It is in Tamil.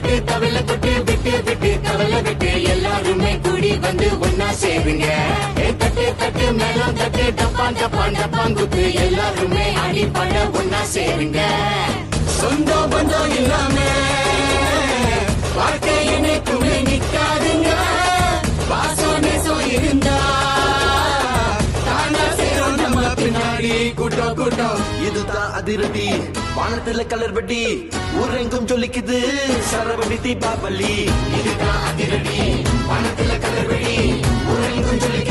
கொட்டு தவளை கொட்டு விட்டு விட்டு கவலை விட்டு எல்லாருமே கூடி வந்து ஒன்னா சேருங்க. தட்டு தட்டு மேளம் தட்டு டப்பான் டப்பான் டப்பாங்குத்து எல்லாருமே அடிப்பட ஒன்னா சேருங்க. சொந்தம் பந்தம் இல்லாம வாழ்க்கை என்னைக்குமே நிக்காதுங்க. பாசம் நேசம் இருந்தா தானா சேரும் நம்ம பின்னாடி கூட்டம் கூட்டம். இதுதான் அதிரடி வானத்துல கலர் வட்டி ஊரெங்கும் சொல்லிக்குது சரவடி தீபாவளி. இதுதான் அதிரடி வானத்துல கலர் வட்டி ஊரெங்கும் சொல்லி